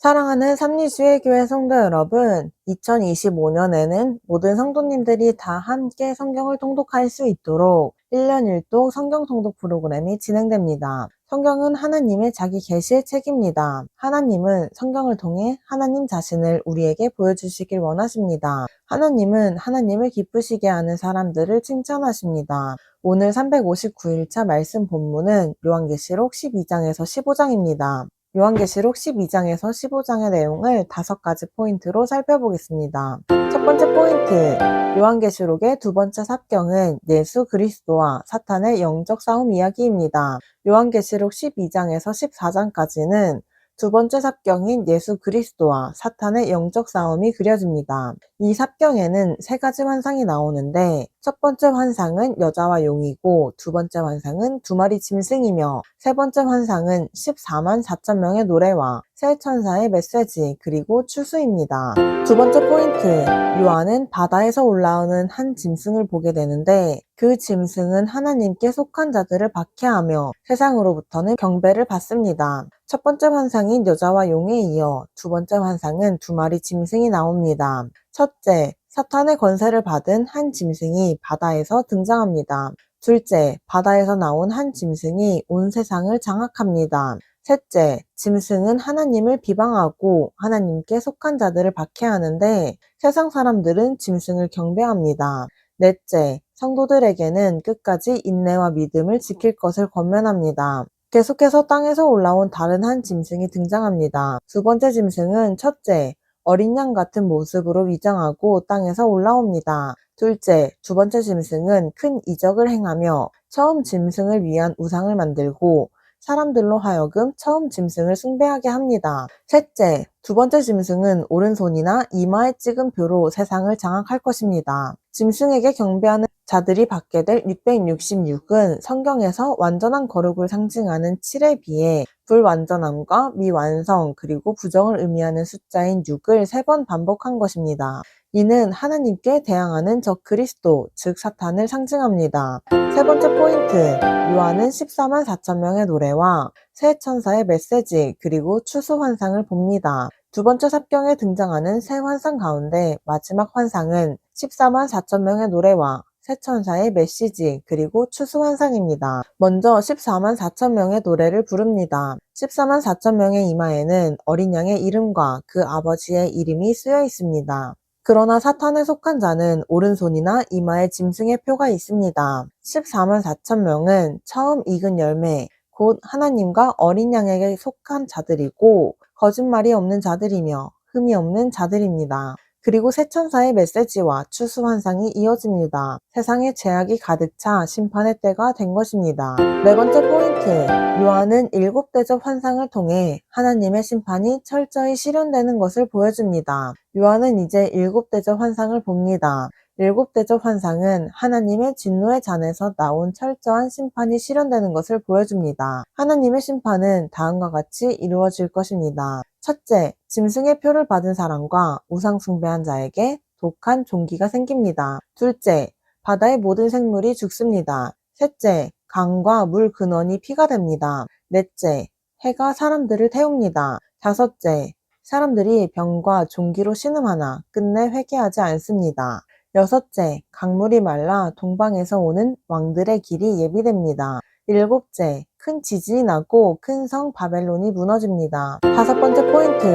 사랑하는 삼리주의교회 성도 여러분, 2025년에는 모든 성도님들이 다 함께 성경을 통독할 수 있도록 1년 1독 성경 통독 프로그램이 진행됩니다. 성경은 하나님의 자기 계시의 책입니다. 하나님은 성경을 통해 하나님 자신을 우리에게 보여주시길 원하십니다. 하나님은 하나님을 기쁘시게 하는 사람들을 칭찬하십니다. 오늘 359일차 말씀 본문은 요한계시록 12장에서 15장입니다. 요한계시록 12장에서 15장의 내용을 5가지 포인트로 살펴보겠습니다. 첫 번째 포인트, 요한계시록의 두 번째 삽경은 예수 그리스도와 사탄의 영적 싸움 이야기입니다. 요한계시록 12장에서 14장까지는 두 번째 삽경인 예수 그리스도와 사탄의 영적 싸움이 그려집니다. 이 삽경에는 3가지 환상이 나오는데 첫 번째 환상은 여자와 용이고 두 번째 환상은 2마리 짐승이며 세 번째 환상은 14만 4천 명의 노래와 세 천사의 메시지 그리고 추수입니다. 두 번째 포인트, 요한은 바다에서 올라오는 한 짐승을 보게 되는데 그 짐승은 하나님께 속한 자들을 박해하며 세상으로부터는 경배를 받습니다. 첫 번째 환상인 여자와 용에 이어 두 번째 환상은 2마리 짐승이 나옵니다. 첫째, 사탄의 권세를 받은 한 짐승이 바다에서 등장합니다. 둘째, 바다에서 나온 한 짐승이 온 세상을 장악합니다. 셋째, 짐승은 하나님을 비방하고 하나님께 속한 자들을 박해하는데 세상 사람들은 짐승을 경배합니다. 넷째, 성도들에게는 끝까지 인내와 믿음을 지킬 것을 권면합니다. 계속해서 땅에서 올라온 다른 한 짐승이 등장합니다. 두 번째 짐승은 첫째, 어린 양 같은 모습으로 위장하고 땅에서 올라옵니다. 둘째, 두 번째 짐승은 큰 이적을 행하며 처음 짐승을 위한 우상을 만들고 사람들로 하여금 처음 짐승을 숭배하게 합니다. 셋째, 두 번째 짐승은 오른손이나 이마에 찍은 표로 세상을 장악할 것입니다. 짐승에게 경배하는 자들이 받게 될 666은 성경에서 완전한 거룩을 상징하는 7에 비해 불완전함과 미완성 그리고 부정을 의미하는 숫자인 6을 3번 반복한 것입니다. 이는 하나님께 대항하는 적 그리스도, 즉 사탄을 상징합니다. 세 번째 포인트, 요한은 14만 4천 명의 노래와 세 천사의 메시지 그리고 추수 환상을 봅니다. 두 번째 삽경에 등장하는 세 환상 가운데 마지막 환상은 14만 4천 명의 노래와 세 천사의 메시지 그리고 추수 환상입니다. 먼저 14만 4천 명의 노래를 부릅니다. 14만 4천 명의 이마에는 어린 양의 이름과 그 아버지의 이름이 쓰여 있습니다. 그러나 사탄에 속한 자는 오른손이나 이마에 짐승의 표가 있습니다. 14만 4천 명은 처음 익은 열매, 곧 하나님과 어린 양에게 속한 자들이고 거짓말이 없는 자들이며 흠이 없는 자들입니다. 그리고 세 천사의 메시지와 추수 환상이 이어집니다. 세상에 죄악이 가득 차 심판의 때가 된 것입니다. 네 번째 포인트, 요한은 7대접 환상을 통해 하나님의 심판이 철저히 실현되는 것을 보여줍니다. 요한은 이제 7대접 환상을 봅니다. 7대접 환상은 하나님의 진노의 잔에서 나온 철저한 심판이 실현되는 것을 보여줍니다. 하나님의 심판은 다음과 같이 이루어질 것입니다. 첫째, 짐승의 표를 받은 사람과 우상 숭배한 자에게 독한 종기가 생깁니다. 둘째, 바다의 모든 생물이 죽습니다. 셋째, 강과 물 근원이 피가 됩니다. 넷째, 해가 사람들을 태웁니다. 다섯째, 사람들이 병과 종기로 신음하나 끝내 회개하지 않습니다. 여섯째, 강물이 말라 동방에서 오는 왕들의 길이 예비됩니다. 일곱째, 큰 지진이 나고 큰 성 바벨론이 무너집니다. 다섯 번째 포인트,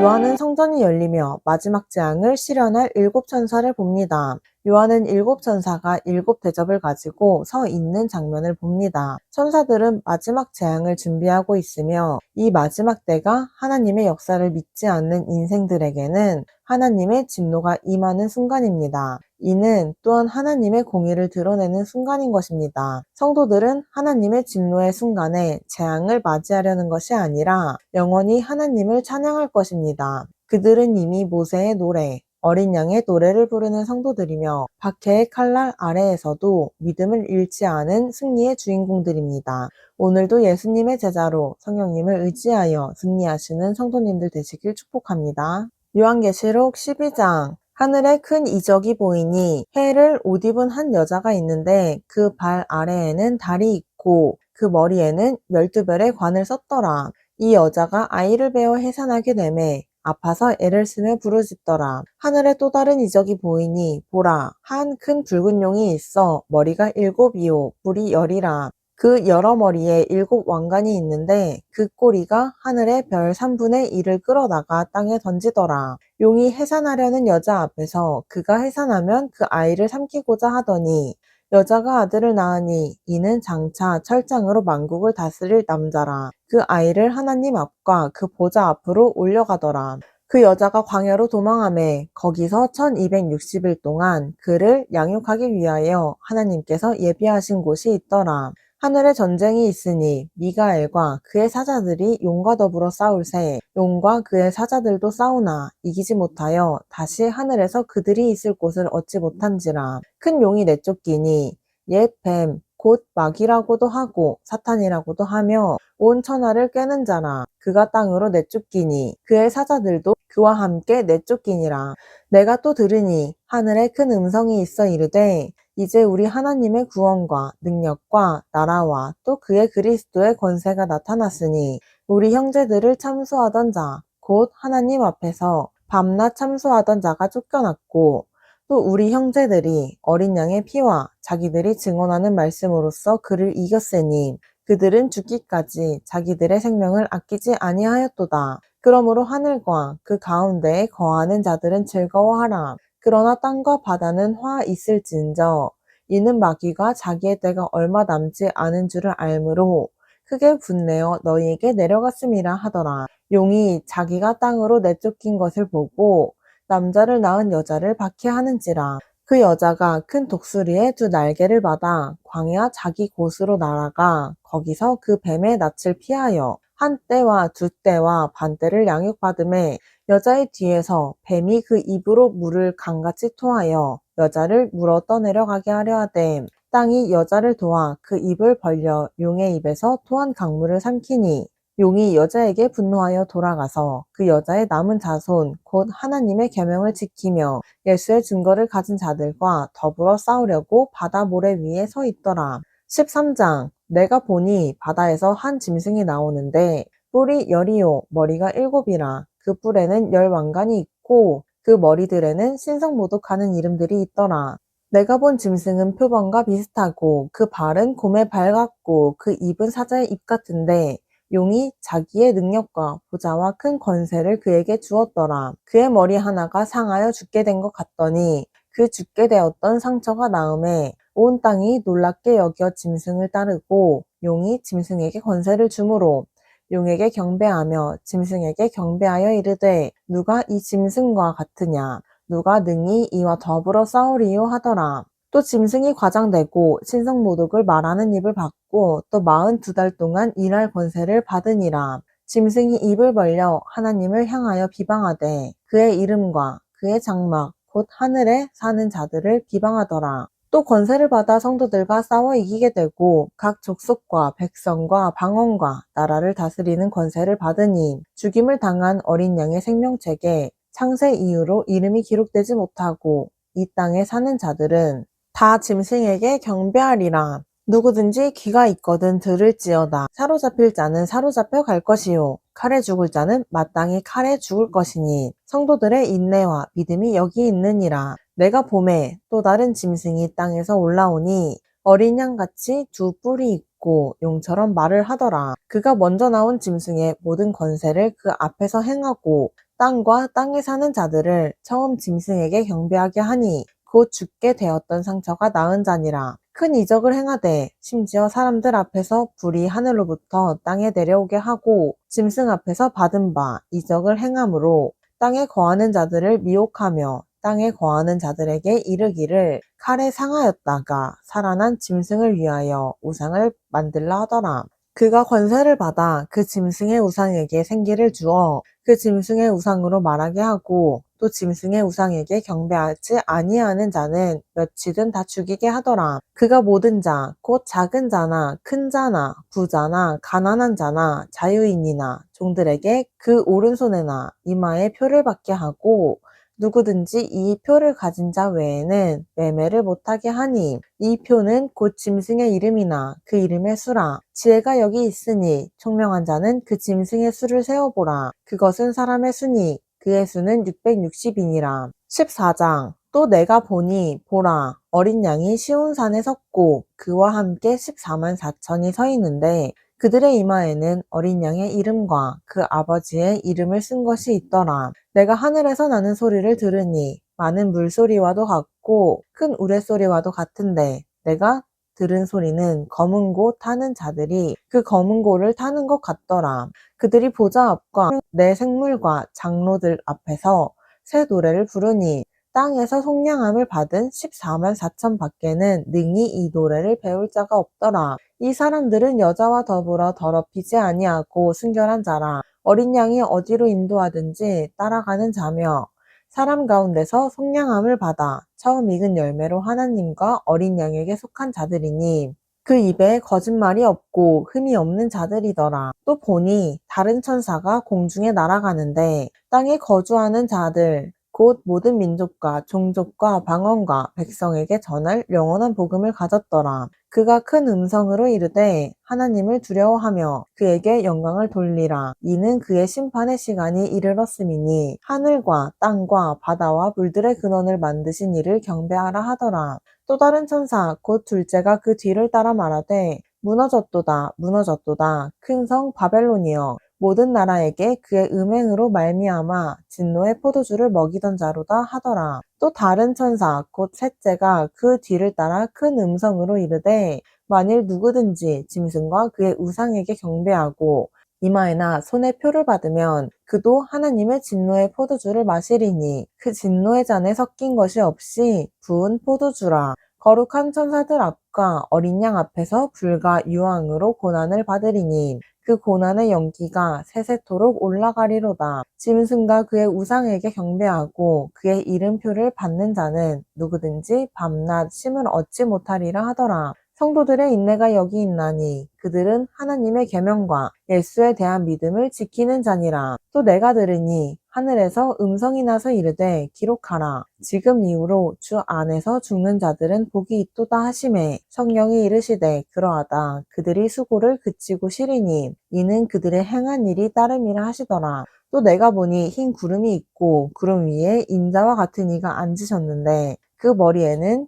요한은 성전이 열리며 마지막 재앙을 실현할 7천사를 봅니다. 요한은 7천사가 7대접을 가지고 서 있는 장면을 봅니다. 천사들은 마지막 재앙을 준비하고 있으며 이 마지막 때가 하나님의 역사를 믿지 않는 인생들에게는 하나님의 진노가 임하는 순간입니다. 이는 또한 하나님의 공의를 드러내는 순간인 것입니다. 성도들은 하나님의 진노의 순간에 재앙을 맞이하려는 것이 아니라 영원히 하나님을 찬양할 것입니다. 그들은 이미 모세의 노래, 어린 양의 노래를 부르는 성도들이며 박해의 칼날 아래에서도 믿음을 잃지 않은 승리의 주인공들입니다. 오늘도 예수님의 제자로 성령님을 의지하여 승리하시는 성도님들 되시길 축복합니다. 요한계시록 12장, 하늘에 큰 이적이 보이니 해를 옷 입은 한 여자가 있는데 그 발 아래에는 달이 있고 그 머리에는 12별의 관을 썼더라. 이 여자가 아이를 베어 해산하게 되매 아파서 애를 쓰며 부르짖더라. 하늘에 또 다른 이적이 보이니 보라, 한 큰 붉은 용이 있어 머리가 7이요 뿔이 10이라. 그 여러 머리에 7왕관이 있는데 그 꼬리가 하늘의 별 3분의 1을 끌어다가 땅에 던지더라. 용이 해산하려는 여자 앞에서 그가 해산하면 그 아이를 삼키고자 하더니 여자가 아들을 낳으니 이는 장차 철장으로 만국을 다스릴 남자라. 그 아이를 하나님 앞과 그 보좌 앞으로 올려가더라. 그 여자가 광야로 도망하매 거기서 1260일 동안 그를 양육하기 위하여 하나님께서 예비하신 곳이 있더라. 하늘에 전쟁이 있으니 미가엘과 그의 사자들이 용과 더불어 싸울새 용과 그의 사자들도 싸우나 이기지 못하여 다시 하늘에서 그들이 있을 곳을 얻지 못한지라. 큰 용이 내쫓기니 옛 뱀 곧 마귀라고도 하고 사탄이라고도 하며 온 천하를 꿰는 자라. 그가 땅으로 내쫓기니 그의 사자들도 그와 함께 내쫓기니라. 내가 또 들으니 하늘에 큰 음성이 있어 이르되 이제 우리 하나님의 구원과 능력과 나라와 또 그의 그리스도의 권세가 나타났으니 우리 형제들을 참수하던 자, 곧 하나님 앞에서 밤낮 참수하던 자가 쫓겨났고 또 우리 형제들이 어린 양의 피와 자기들이 증언하는 말씀으로써 그를 이겼으니 그들은 죽기까지 자기들의 생명을 아끼지 아니하였도다. 그러므로 하늘과 그 가운데에 거하는 자들은 즐거워하라. 그러나 땅과 바다는 화 있을진저 이는 마귀가 자기의 때가 얼마 남지 않은 줄을 알므로 크게 분내어 너희에게 내려갔음이라 하더라. 용이 자기가 땅으로 내쫓긴 것을 보고 남자를 낳은 여자를 박해하는지라. 그 여자가 큰 독수리의 두 날개를 받아 광야 자기 곳으로 날아가 거기서 그 뱀의 낯을 피하여 한 떼와 두 떼와 반 떼를 양육받음에 여자의 뒤에서 뱀이 그 입으로 물을 강같이 토하여 여자를 물어 떠내려가게 하려 하되 땅이 여자를 도와 그 입을 벌려 용의 입에서 토한 강물을 삼키니 용이 여자에게 분노하여 돌아가서 그 여자의 남은 자손 곧 하나님의 계명을 지키며 예수의 증거를 가진 자들과 더불어 싸우려고 바다 모래 위에 서 있더라. 13장 내가 보니 바다에서 한 짐승이 나오는데 뿔이 10이요 머리가 7이라. 그 뿔에는 10왕관이 있고 그 머리들에는 신성모독하는 이름들이 있더라. 내가 본 짐승은 표범과 비슷하고 그 발은 곰의 발 같고 그 입은 사자의 입 같은데 용이 자기의 능력과 보좌와 큰 권세를 그에게 주었더라. 그의 머리 하나가 상하여 죽게 된 것 같더니 그 죽게 되었던 상처가 나음에 온 땅이 놀랍게 여겨 짐승을 따르고 용이 짐승에게 권세를 주므로 용에게 경배하며 짐승에게 경배하여 이르되 누가 이 짐승과 같으냐 누가 능히 이와 더불어 싸우리요 하더라. 또 짐승이 과장되고 신성모독을 말하는 입을 받고 또 42달 동안 일할 권세를 받으니라. 짐승이 입을 벌려 하나님을 향하여 비방하되 그의 이름과 그의 장막 곧 하늘에 사는 자들을 비방하더라. 또 권세를 받아 성도들과 싸워 이기게 되고 각 족속과 백성과 방언과 나라를 다스리는 권세를 받으니 죽임을 당한 어린 양의 생명책에 창세 이후로 이름이 기록되지 못하고 이 땅에 사는 자들은 다 짐승에게 경배하리라. 누구든지 귀가 있거든 들을지어다. 사로잡힐 자는 사로잡혀 갈 것이요 칼에 죽을 자는 마땅히 칼에 죽을 것이니 성도들의 인내와 믿음이 여기 있느니라. 내가 봄에 또 다른 짐승이 땅에서 올라오니 어린 양같이 두 뿔이 있고 용처럼 말을 하더라. 그가 먼저 나온 짐승의 모든 권세를 그 앞에서 행하고 땅과 땅에 사는 자들을 처음 짐승에게 경배하게 하니 곧 죽게 되었던 상처가 나은 자니라. 큰 이적을 행하되 심지어 사람들 앞에서 불이 하늘로부터 땅에 내려오게 하고 짐승 앞에서 받은 바 이적을 행함으로 땅에 거하는 자들을 미혹하며 땅에 거하는 자들에게 이르기를 칼에 상하였다가 살아난 짐승을 위하여 우상을 만들라 하더라. 그가 권세를 받아 그 짐승의 우상에게 생기를 주어 그 짐승의 우상으로 말하게 하고 또 짐승의 우상에게 경배하지 아니하는 자는 몇이든 다 죽이게 하더라. 그가 모든 자, 곧 작은 자나 큰 자나 부자나 가난한 자나 자유인이나 종들에게 그 오른손에나 이마에 표를 받게 하고 누구든지 이 표를 가진 자 외에는 매매를 못하게 하니 이 표는 곧 짐승의 이름이나 그 이름의 수라. 지혜가 여기 있으니 총명한 자는 그 짐승의 수를 세어보라. 그것은 사람의 수니 그의 수는 660이니라. 14장. 또 내가 보니 보라 어린 양이 시온산에 섰고 그와 함께 14만 4천이 서 있는데 그들의 이마에는 어린 양의 이름과 그 아버지의 이름을 쓴 것이 있더라. 내가 하늘에서 나는 소리를 들으니 많은 물소리와도 같고 큰 우레소리와도 같은데 내가 들은 소리는 검은 고 타는 자들이 그 검은 고를 타는 것 같더라. 그들이 보좌 앞과 내 생물과 장로들 앞에서 새 노래를 부르니 땅에서 속량함을 받은 14만 4천 밖에는 능히 이 노래를 배울 자가 없더라. 이 사람들은 여자와 더불어 더럽히지 아니하고 순결한 자라. 어린 양이 어디로 인도하든지 따라가는 자며 사람 가운데서 속량함을 받아 처음 익은 열매로 하나님과 어린 양에게 속한 자들이니 그 입에 거짓말이 없고 흠이 없는 자들이더라. 또 보니 다른 천사가 공중에 날아가는데 땅에 거주하는 자들 곧 모든 민족과 종족과 방언과 백성에게 전할 영원한 복음을 가졌더라. 그가 큰 음성으로 이르되 하나님을 두려워하며 그에게 영광을 돌리라. 이는 그의 심판의 시간이 이르렀음이니 하늘과 땅과 바다와 물들의 근원을 만드신 이를 경배하라 하더라. 또 다른 천사 곧 둘째가 그 뒤를 따라 말하되 무너졌도다 무너졌도다 큰 성 바벨론이여 모든 나라에게 그의 음행으로 말미암아 진노의 포도주를 먹이던 자로다 하더라. 또 다른 천사 곧 셋째가 그 뒤를 따라 큰 음성으로 이르되 만일 누구든지 짐승과 그의 우상에게 경배하고 이마에나 손에 표를 받으면 그도 하나님의 진노의 포도주를 마시리니 그 진노의 잔에 섞인 것이 없이 부은 포도주라. 거룩한 천사들 앞과 어린 양 앞에서 불과 유황으로 고난을 받으리니 그 고난의 연기가 세세토록 올라가리로다. 짐승과 그의 우상에게 경배하고 그의 이름표를 받는 자는 누구든지 밤낮 쉼을 얻지 못하리라 하더라. 성도들의 인내가 여기 있나니 그들은 하나님의 계명과 예수에 대한 믿음을 지키는 자니라. 또 내가 들으니 하늘에서 음성이 나서 이르되 기록하라. 지금 이후로 주 안에서 죽는 자들은 복이 있도다 하시매 성령이 이르시되 그러하다. 그들이 수고를 그치고 쉬리니 이는 그들의 행한 일이 따름이라 하시더라. 또 내가 보니 흰 구름이 있고 구름 위에 인자와 같은 이가 앉으셨는데 그 머리에는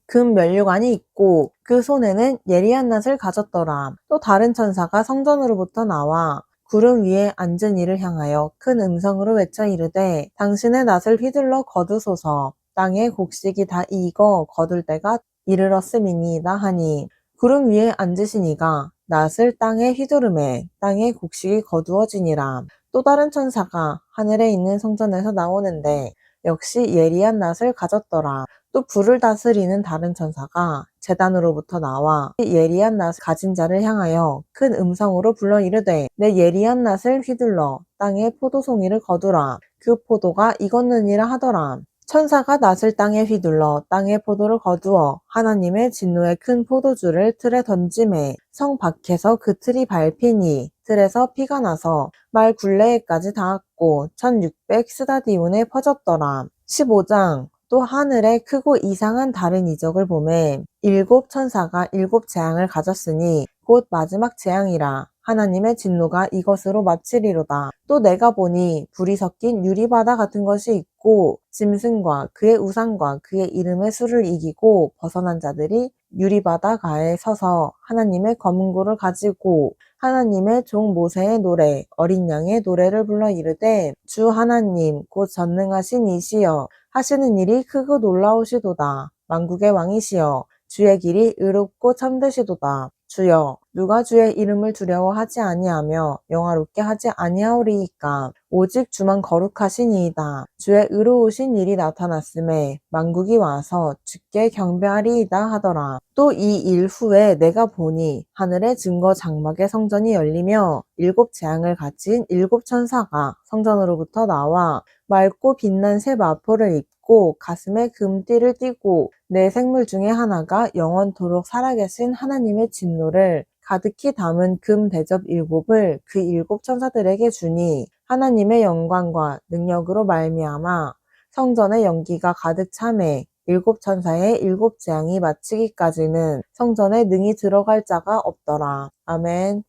금면류관이 있고 그 손에는 예리한 낫을 가졌더라. 또 다른 천사가 성전으로부터 나와 구름 위에 앉은 이를 향하여 큰 음성으로 외쳐 이르되 당신의 낫을 휘둘러 거두소서. 땅의 곡식이 다 익어 거둘 때가 이르렀음이니이다 하니 구름 위에 앉으신 이가 낫을 땅에 휘두르매 땅의 곡식이 거두어지니라. 또 다른 천사가 하늘에 있는 성전에서 나오는데 역시 예리한 낫을 가졌더라. 또 불을 다스리는 다른 천사가 제단으로부터 나와 예리한 낫을 가진 자를 향하여 큰 음성으로 불러 이르되 내 예리한 낫을 휘둘러 땅에 포도송이를 거두라. 그 포도가 익었느니라 하더라. 천사가 낫을 땅에 휘둘러 땅에 포도를 거두어 하나님의 진노의 큰 포도주를 틀에 던지매 성 밖에서 그 틀이 밟히니 틀에서 피가 나서 말 굴레에까지 닿았고 1600 스다디온에 퍼졌더라. 15장. 또 하늘에 크고 이상한 다른 이적을 보매 일곱 천사가 일곱 재앙을 가졌으니 곧 마지막 재앙이라. 하나님의 진노가 이것으로 마치리로다. 또 내가 보니 불이 섞인 유리바다 같은 것이 있고 짐승과 그의 우상과 그의 이름의 수를 이기고 벗어난 자들이 유리바다 가에 서서 하나님의 검은고를 가지고 하나님의 종 모세의 노래 어린 양의 노래를 불러 이르되 주 하나님 곧 전능하신 이시여 하시는 일이 크고 놀라우시도다. 만국의 왕이시여 주의 길이 의롭고 참되시도다. 주여 누가 주의 이름을 두려워하지 아니하며 영화롭게 하지 아니하오리이까. 오직 주만 거룩하시니이다. 주의 의로우신 일이 나타났음에 만국이 와서 주께 경배하리이다 하더라. 또 이 일 후에 내가 보니 하늘의 증거 장막의 성전이 열리며 일곱 재앙을 가진 일곱 천사가 성전으로부터 나와 맑고 빛난 새 마포를 입고 가슴에 금띠를 띠고 네 생물 중에 하나가 영원토록 살아계신 하나님의 진노를 가득히 담은 금 대접 일곱을 그 일곱 천사들에게 주니 하나님의 영광과 능력으로 말미암아 성전의 연기가 가득 차매 일곱 천사의 일곱 재앙이 마치기까지는 성전에 능히 들어갈 자가 없더라. 아멘.